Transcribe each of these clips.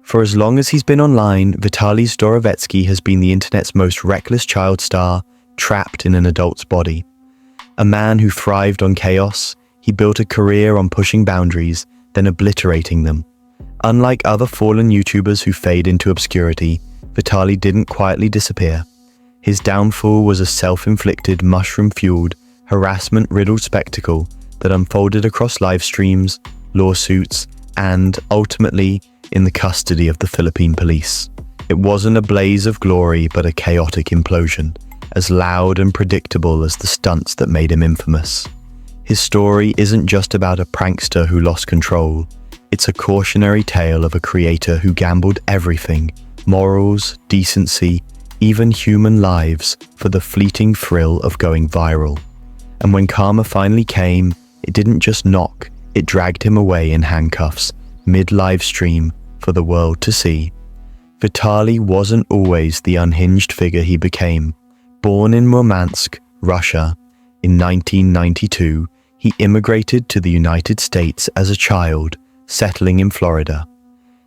For as long as he's been online, Vitaly Zdorovetskiy has been the internet's most reckless child star, trapped in an adult's body. A man who thrived on chaos, he built a career on pushing boundaries, then obliterating them. Unlike other fallen YouTubers who fade into obscurity, Vitaly didn't quietly disappear. His downfall was a self-inflicted, mushroom-fueled, harassment-riddled spectacle that unfolded across live streams, lawsuits, and, ultimately, in the custody of the Philippine police. It wasn't a blaze of glory, but a chaotic implosion, as loud and predictable as the stunts that made him infamous. His story isn't just about a prankster who lost control. It's a cautionary tale of a creator who gambled everything, morals, decency, even human lives, for the fleeting thrill of going viral. And when karma finally came, it didn't just knock, it dragged him away in handcuffs, mid-live stream, for the world to see. Vitaly wasn't always the unhinged figure he became. Born in Murmansk, Russia, in 1992, he immigrated to the United States as a child, settling in Florida.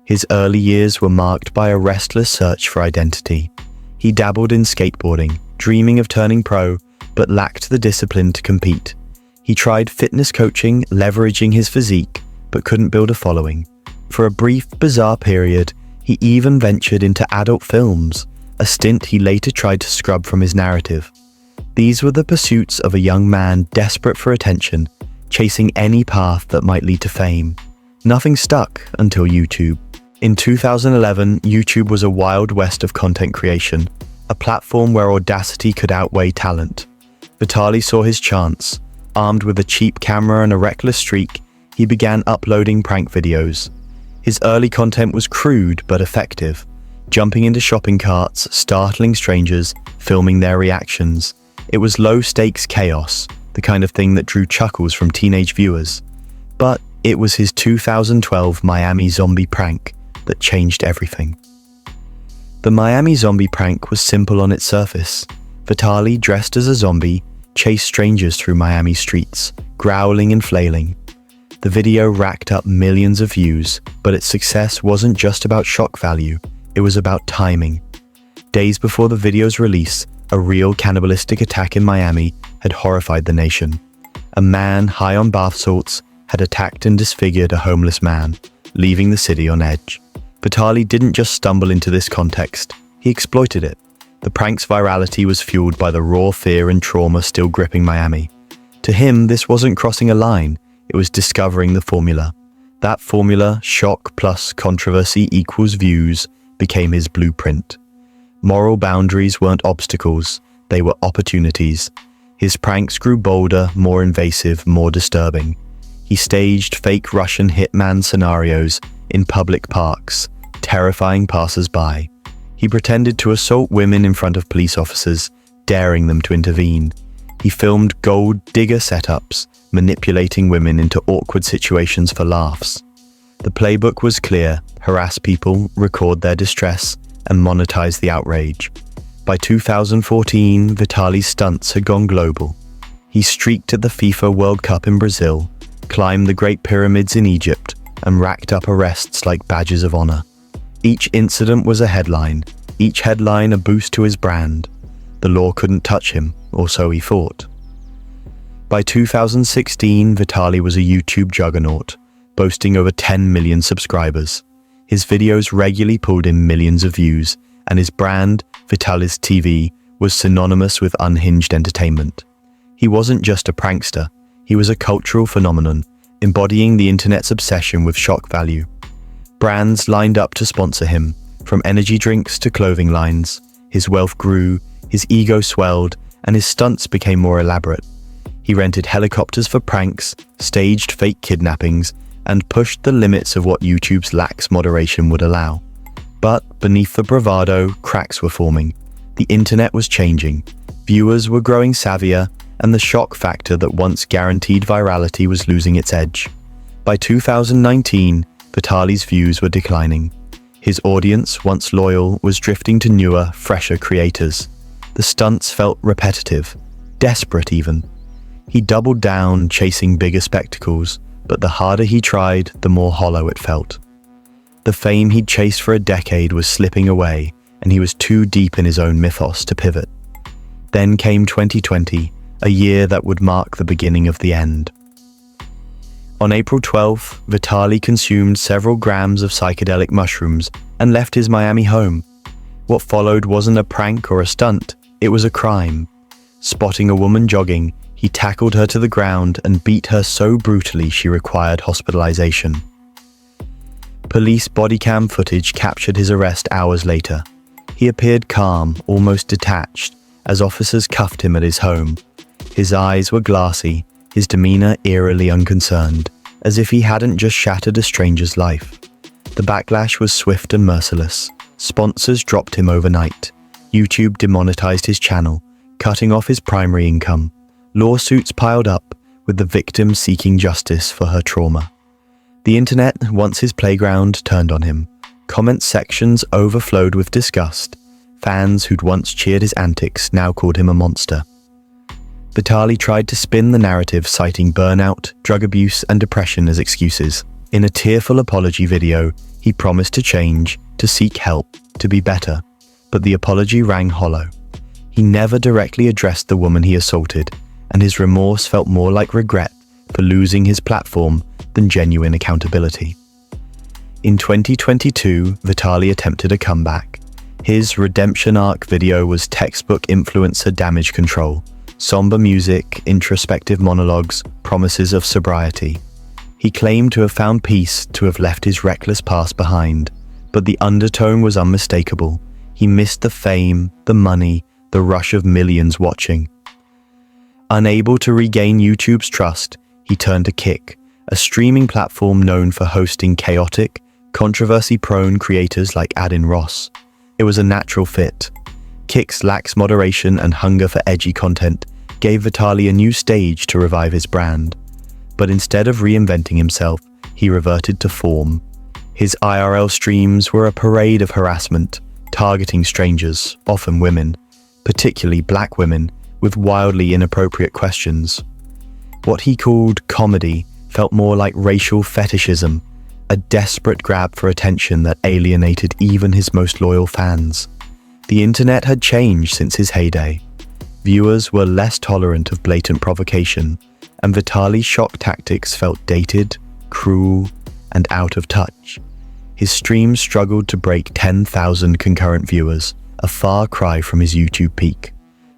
His early years were marked by a restless search for identity. He dabbled in skateboarding, dreaming of turning pro, but lacked the discipline to compete. He tried fitness coaching, leveraging his physique, but couldn't build a following. For a brief, bizarre period, he even ventured into adult films, a stint he later tried to scrub from his narrative. These were the pursuits of a young man desperate for attention, chasing any path that might lead to fame. Nothing stuck until YouTube. In 2011, YouTube was a wild west of content creation, a platform where audacity could outweigh talent. Vitaly saw his chance. Armed with a cheap camera and a reckless streak, he began uploading prank videos. His early content was crude but effective, jumping into shopping carts, startling strangers, filming their reactions. It was low-stakes chaos, the kind of thing that drew chuckles from teenage viewers. But it was his 2012 Miami zombie prank that changed everything. The Miami zombie prank was simple on its surface. Vitaly, dressed as a zombie, chased strangers through Miami streets, growling and flailing. The video racked up millions of views, but its success wasn't just about shock value, it was about timing. Days before the video's release, a real cannibalistic attack in Miami had horrified the nation. A man high on bath salts had attacked and disfigured a homeless man, leaving the city on edge. Vitaly didn't just stumble into this context, he exploited it. The prank's virality was fueled by the raw fear and trauma still gripping Miami. To him, this wasn't crossing a line, it was discovering the formula. That formula, shock plus controversy equals views, became his blueprint. Moral boundaries weren't obstacles, they were opportunities. His pranks grew bolder, more invasive, more disturbing. He staged fake Russian hitman scenarios in public parks, terrifying passers-by. He pretended to assault women in front of police officers, daring them to intervene. He filmed gold digger setups, manipulating women into awkward situations for laughs. The playbook was clear: harass people, record their distress, and monetize the outrage. By 2014, Vitaly's stunts had gone global. He streaked at the FIFA World Cup in Brazil, climbed the Great Pyramids in Egypt, and racked up arrests like badges of honor. Each incident was a headline, each headline a boost to his brand. The law couldn't touch him, or so he thought. By 2016, Vitaly was a YouTube juggernaut, boasting over 10 million subscribers. His videos regularly pulled in millions of views, and his brand, Vitaly's TV, was synonymous with unhinged entertainment. He wasn't just a prankster, he was a cultural phenomenon, embodying the internet's obsession with shock value. Brands lined up to sponsor him, from energy drinks to clothing lines. His wealth grew, his ego swelled, and his stunts became more elaborate. He rented helicopters for pranks, staged fake kidnappings, and pushed the limits of what YouTube's lax moderation would allow. But beneath the bravado, cracks were forming. The internet was changing. Viewers were growing savvier, and the shock factor that once guaranteed virality was losing its edge. By 2019, Vitaly's views were declining. His audience, once loyal, was drifting to newer, fresher creators. The stunts felt repetitive, desperate even. He doubled down, chasing bigger spectacles, but the harder he tried, the more hollow it felt. The fame he'd chased for a decade was slipping away, and he was too deep in his own mythos to pivot. Then came 2020, a year that would mark the beginning of the end. On April 12th, Vitaly consumed several grams of psychedelic mushrooms and left his Miami home. What followed wasn't a prank or a stunt, it was a crime. Spotting a woman jogging, he tackled her to the ground and beat her so brutally she required hospitalization. Police body cam footage captured his arrest hours later. He appeared calm, almost detached, as officers cuffed him at his home. His eyes were glassy, his demeanor eerily unconcerned, as if he hadn't just shattered a stranger's life. The backlash was swift and merciless. Sponsors dropped him overnight. YouTube demonetized his channel, cutting off his primary income. Lawsuits piled up, with the victim seeking justice for her trauma. The internet, once his playground, turned on him. Comment sections overflowed with disgust. Fans who'd once cheered his antics now called him a monster. Vitaly tried to spin the narrative, citing burnout, drug abuse, and depression as excuses. In a tearful apology video, he promised to change, to seek help, to be better. But the apology rang hollow. He never directly addressed the woman he assaulted, and his remorse felt more like regret for losing his platform than genuine accountability. In 2022, Vitaly attempted a comeback. His redemption arc video was textbook influencer damage control. Somber music, introspective monologues, promises of sobriety. He claimed to have found peace, to have left his reckless past behind, but the undertone was unmistakable. He missed the fame, the money, the rush of millions watching. Unable to regain YouTube's trust, he turned to Kick, a streaming platform known for hosting chaotic, controversy-prone creators like Adin Ross. It was a natural fit. Kick's lax moderation and hunger for edgy content gave Vitaly a new stage to revive his brand. But instead of reinventing himself, he reverted to form. His IRL streams were a parade of harassment, targeting strangers, often women, particularly black women, with wildly inappropriate questions. What he called comedy felt more like racial fetishism, a desperate grab for attention that alienated even his most loyal fans. The internet had changed since his heyday. Viewers were less tolerant of blatant provocation, and Vitaly's shock tactics felt dated, cruel, and out of touch. His streams struggled to break 10,000 concurrent viewers, a far cry from his YouTube peak.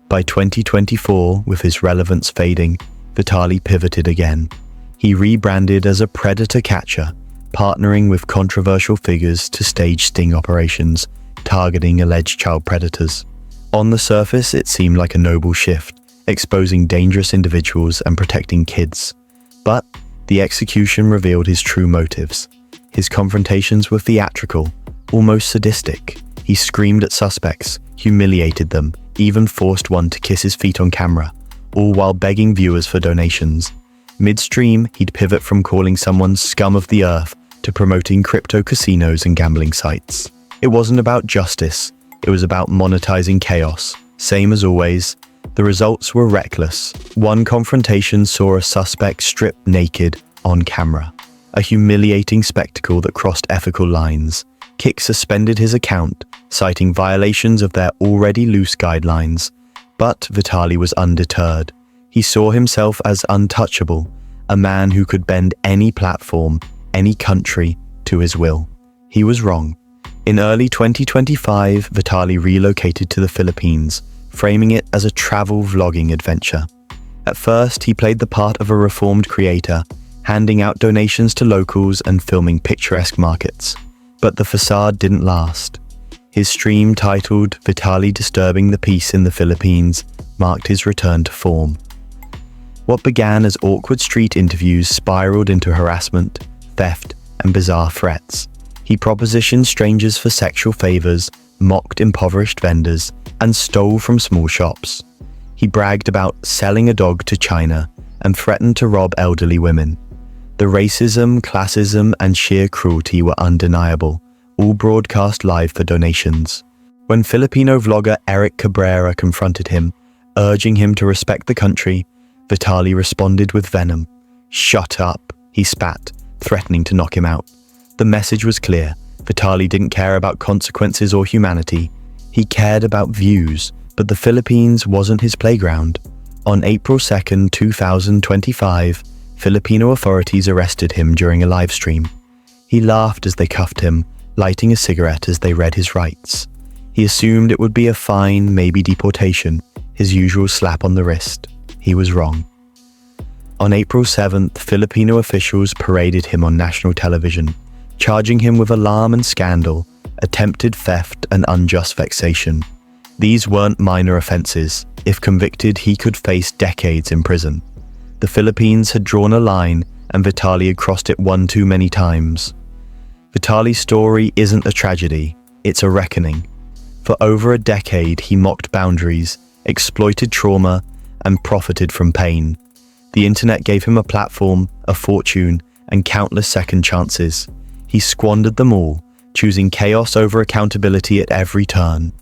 By 2024, with his relevance fading, Vitaly pivoted again. He rebranded as a predator catcher, partnering with controversial figures to stage sting operations, targeting alleged child predators. On the surface, it seemed like a noble shift, exposing dangerous individuals and protecting kids. But the execution revealed his true motives. His confrontations were theatrical, almost sadistic. He screamed at suspects, humiliated them, even forced one to kiss his feet on camera, all while begging viewers for donations. Midstream, he'd pivot from calling someone scum of the earth to promoting crypto casinos and gambling sites. It wasn't about justice, it was about monetizing chaos. Same as always, the results were reckless. One confrontation saw a suspect stripped naked on camera, a humiliating spectacle that crossed ethical lines. Kick suspended his account, citing violations of their already loose guidelines. But Vitaly was undeterred. He saw himself as untouchable, a man who could bend any platform, any country, to his will. He was wrong. In early 2025, Vitaly relocated to the Philippines, framing it as a travel vlogging adventure. At first, he played the part of a reformed creator, handing out donations to locals and filming picturesque markets. But the facade didn't last. His stream, titled "Vitaly Disturbing the Peace in the Philippines," marked his return to form. What began as awkward street interviews spiraled into harassment, theft, and bizarre threats. He propositioned strangers for sexual favors, mocked impoverished vendors, and stole from small shops. He bragged about selling a dog to China and threatened to rob elderly women. The racism, classism, and sheer cruelty were undeniable, all broadcast live for donations. When Filipino vlogger Eric Cabrera confronted him, urging him to respect the country, Vitaly responded with venom. "Shut up," he spat, threatening to knock him out. The message was clear: Vitaly didn't care about consequences or humanity. He cared about views, but the Philippines wasn't his playground. On April 2, 2025, Filipino authorities arrested him during a live stream. He laughed as they cuffed him, lighting a cigarette as they read his rights. He assumed it would be a fine, maybe deportation, his usual slap on the wrist. He was wrong. On April 7th, Filipino officials paraded him on national television, charging him with alarm and scandal, attempted theft and unjust vexation. These weren't minor offenses. If convicted, he could face decades in prison. The Philippines had drawn a line, and Vitaly had crossed it one too many times. Vitaly's story isn't a tragedy, it's a reckoning. For over a decade, he mocked boundaries, exploited trauma, and profited from pain. The internet gave him a platform, a fortune, and countless second chances. He squandered them all, choosing chaos over accountability at every turn.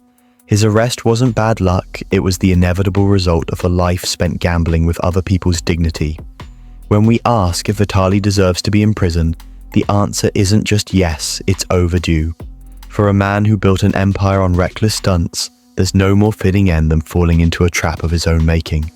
His arrest wasn't bad luck, it was the inevitable result of a life spent gambling with other people's dignity. When we ask if Vitaly deserves to be in prison, the answer isn't just yes, it's overdue. For a man who built an empire on reckless stunts, there's no more fitting end than falling into a trap of his own making.